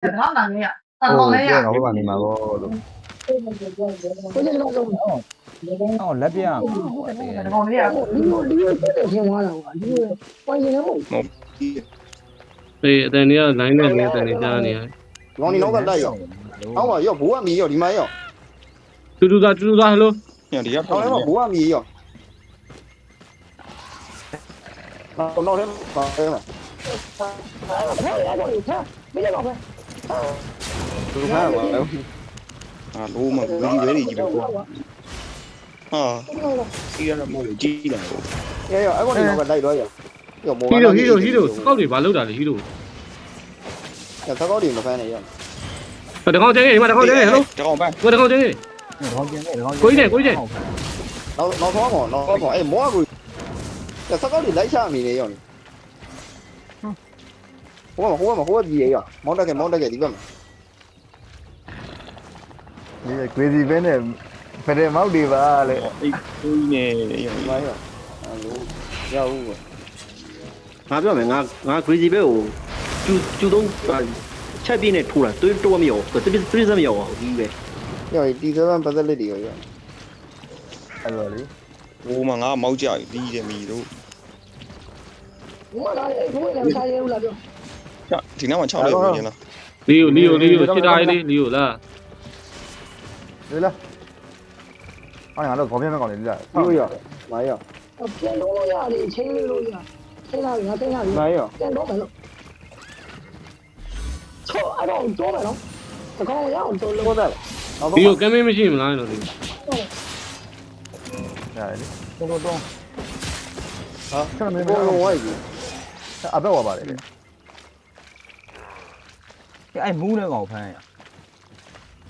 Đó là nghe. Thằng con đấy à? Nó bạn thì mà cóလက်ပြ Thằng con đấy à? အေးအတန်တွေက line နဲ့နေအတန်တွေကြားနေရတယ် ကောင်းနေတော့တက်ရောအောက်ကရောဘိုးကမီရောဒီမှာရော တူတူသားဟယ်လို ညဒီက အောက်ထဲမှာဘိုးကမီရောနောက်ထဲပါထဲမှာသူကမှာ အာလိုးမဝီဒီဝဲကြီးပဲကွာဟာစီရတော့မို့ကြီးလာတော့ ရောအဲ့ကောင်တွေကလိုက်တော့ရောမော ဟီရိုစကောက်တွေဘာလုပ်တာလဲဟီရို သကောက်တွေမဖမ်းနဲ့ရော တကောင်ကျင်းနေဒီမှာတကောင်ကျင်းနေဟယ်လို တကောင်ပန်း ကိုတကောင်ကျင်းနေ ခေါင်းကျင်းနေခေါင်း ကိုကြီးတဲ့ နောက်ထောင်းကောင်နောက်ကောင်အဲ့မောကူသကောက်တွေလိုက်ချမိနေရောဟိုကကြီးရောမောင်းတက်ကဒီဘက်မှာ Đi crazy bên này phải để máu đi vào lại အေးကိုကြီးနေရော ဒီမှာရောရောဦး ငါပြောမယ်ငါ crazy ပဲကိုကျူတော့ချက်ပြင်းနဲ့ထိုးတာတွေးတော့မရောတွေးစမ်းမရောဘူးပဲ ရောဒီ7ပတ်သက်လက်တွေရော rồi đi ဟိုမှာငါမောက်ကြပြီးတယ်မီတို့ဒီနောက်မှာ6လိုက်ပြင်လား လီယိုချစ်တာလေးလီယိုလား đi là anh ngã được có viên còn đi là ဒီရောမာရော ပြန်လို့ရတယ်ချင်းလို့ရချင်းလာပြီငါချင်းလာပြီ မာရော ပြန်တော့မယ်လို့ချောအဲ့တော့တော့မယ်နော်တကောင်းရအောင်တော့လို့ ဟုတ်တယ် လီယိုကမ်းမင်းမရှိမလားတော့ဒီ rồi đi တော့တော့ ဟာ chắc là mấy ဘော mấy လုံးဝိုင်းကြီး à bé vào bà đấy အဲ့မူးနဲ့ကောင်ဖမ်းရ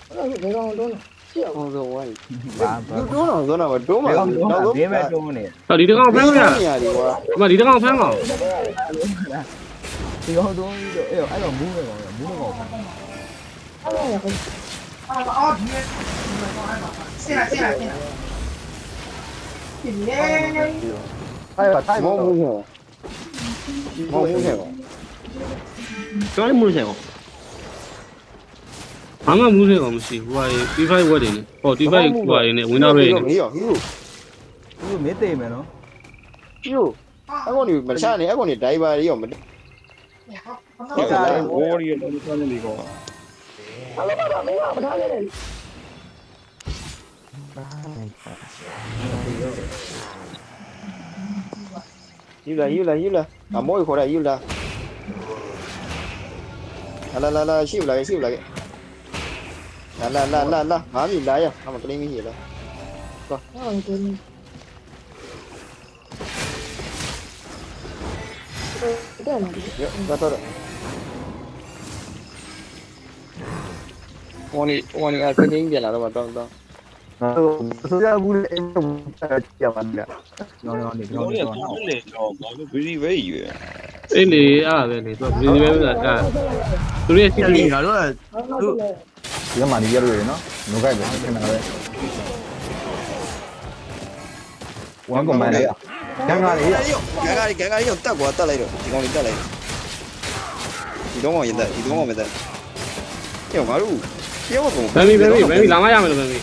အဲ့ဒါကတော့တော့ရှိအောင် ဟောဆုံးဝိုင်း ဘာ ဒိုးတော့ဆိုတော့ဒိုးမှာ တော့တော့ဘေးမဲ့တုံးနေ ဟောဒီတကောင်ဖမ်းလို့ရ နေရတယ်ကွာ ဒီမှာဒီတကောင်ဖမ်းကောင် ဒီတော့တော့အဲ့တော့မူးနဲ့ကောင်မူးနဲ့ကောင်ဖမ်း အဲ့ဒါက Đi. Xin lại. Yeah. thay မော vào မှုဟောမောမှုဟော ကျွန်တော်လည်းမလို့ဆိုင်အောင် ဘာမှမူးနေကောင်မရှိဘူးဟိုက P5 ဝက်တွေနေဟော T5 ဟိုကနေဝင်တော့ပဲနေ ဟီးရော သူမေးသိမယ်နော် အဲ့ကောင်ဒီမချနေအဲ့ကောင်ဒီဒိုင်ဘာတွေရောမ ဝေါ်ရီရောလုံးစားနေပြီကွာ အဲ့လိုပါမင်းကမထားခဲ့တယ် ယူလာအမောခေါ်တာယူလာလာရှိလာလာငါမီလာရအမကလေးမီလာ ဟုတ်တယ်တဲ့နော် ရောတော့ဝန်နီအစနေပြန်လာတော့တောင်း số ra vui em không chào anh cả နော်နော်နေ ဒီကောင်လေးကတော့လေတော့ဘာလို့ဝီဒီဝဲကြီးပဲ အေးလေအားပဲလေသူက P5 ပဲကသူရဲ့စီစီ nó rất là cái màn đi rồi nó nó cái về cái nào đấy quán còn mày đấy à cái nào đấy ဂါရီတက်ကွာတက်လိုက်တော့ဒီကောင်လေးတက်လိုက်ဒီတော့မှရင်တက်ဒီတော့မှမတက်ပြောငါတို့ပြောကုန် ဗန်မီလာမရမယ်လို့ဗန်မီ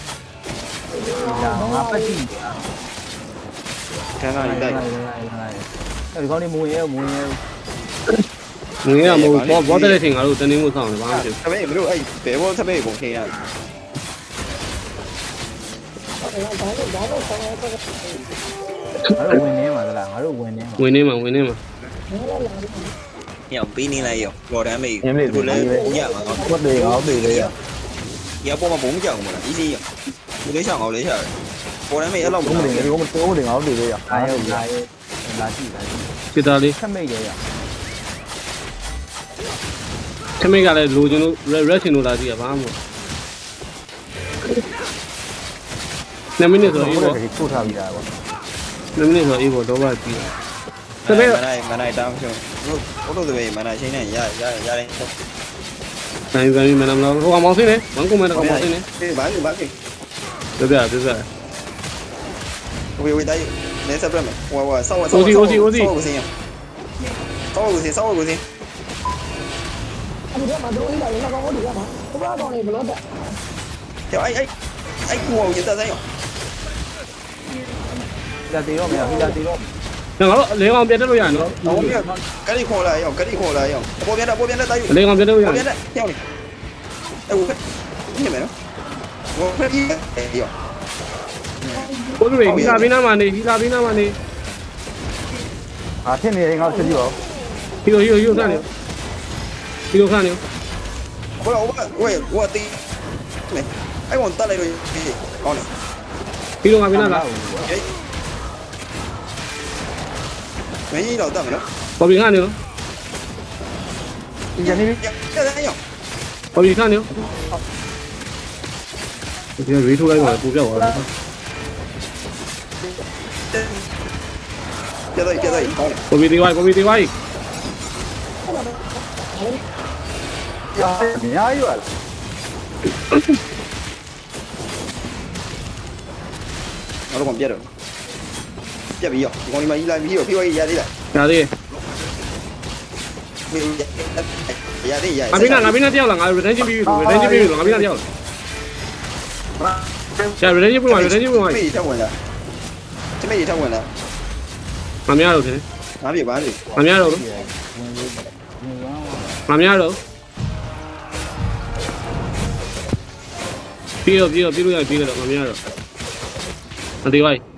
ငါပတ်ကြည့် ခန်းကနေတက် အဲ့ဒီကောင်လေးမဝင်ရဲ ငွေရမို့ဘောတဲ့ချိန်ငါတို့တနေမှုဆောင်တယ်ဘာမှမဖြစ် တပည့်မလို့အဲ့ဘယ်ဘောတပည့်ကိုခင်းရ ငါတို့ဝင်နေမှာသလားငါတို့ဝင်နေမှာ ဝင်နေမှာ ညောင်ပေးနေလိုက်ရောဘော်ဒမ်းမေး em này thì lấy ညမှာ quất đề áo đề đấy à ရပေါ်မှာဘုံကြောက်မှာလားအီးစီးရောဒီလေးချောင်းအောင်လေးချဘော်ဒမ်းမေးအဲ့လောက်မ có một đỉnh có một đỉnh áo đề đấy à လာရုပ်လာကြည့်လာကြည့် စစ်သားလေး ခက်မိတ်ရရ ခမိတ်ကလည်းလိုချင်လို့ red ချင်လို့လာကြည့်ရဘာမှမဟုတ်2မိနစ်ဆိုအေး có ပေါ့ thể thu thập gì à 2မိနစ်ဆိုအေးပေါ့တော့ပါကြည့် တပည့်မနိုင်တောင်းရှုံဘုတို့တပည့်မနိုင်ချင်းနဲ့ရတယ် ဗန်မီမနမလားဟိုကောင်မောင်းစင်းနေ1ကွန်မန်တကောင်မောင်းစင်းနေ အေးဘာလို့ပြပြ ဝေးတိုင်းနေစပ်ပြမယ်ဝါဆောက် အိုစီ ဆောက်ကိုစင်းဆောက်ကိုစင်း ဒီတော့မတော်ကြီးလာရင်တော့ကောင်းလို့ရမှာဘုရားကောင်းနေဘလို့တက် ဟဲ့အဲ့ကူအောင်ရင်တက်ဆိုင်ရော ဟီလာတေတော့မရဟီလာတေတော့ ငါတို့လေကောင်ပြတ်တက်လို့ရနော် ဟောမြကတိခေါ်လာရောကတိခေါ်လာရောပေါ်ပြန်တက်တာယူ လေကောင်ပြတ်တက်လို့ရ ပေါ်ပြန်တက်ဟဲ့နေအဲ့ဟိုနေမယ်နော်ဟိုဖက်ကြီးရော ကိုတို့ဟီလာဘင်းနာမှာနေဟီလာဘင်းနာမှာနေ အာထင်နေရင်ငါဆက်ကြည့်ပါဦး ဟီလိုခန့်နေဟီလိုခန့်နေ ဟိုဝတ်တီမယ်အဲ့ကောင်တက်လိုက်တော့ကောင်းတယ် ဟီလိုငါဘင်းနာလား မင်းကြီးတော့တက်မယ်နော် ပေါ်ပြီးခန့်နေနော် ဒီကနေ့ တက်ဆိုင်ရော ပေါ်ပြီးခန့်နေဒီရေထိုးလိုက်ပါပူပြောက်သွားတယ် တက်လိုက်ကောင်းတယ် ပေါ်ပြီးဒီဝိုင်းပေါ်ပြီးဒီဝိုင်း အများကြီးပါလား နောက်တော့ပြတ်တော့ပြတ်ပြီးရောဒီကောင်ဒီမှာကြီးလိုက်ပြီးရောဖြေးရရသေးလား ညာသေး ရသေးရ ငါဘင်းနာတယောက်လားငါ retention ပြီးပြီ retention ပြီးပြီငါဘင်းနာတယောက်ဆရာ retention ပြီးပါ retention ပြီးပါ မေးထက်ဝင်လာချမေးထက်ဝင်လာ ငါမရတော့တယ် ငါပြပါလေ ငါမရတော့ငါမရတော့ပြေးလို့ရပြေးတော့ငါမရတော့မသေးပါဘူး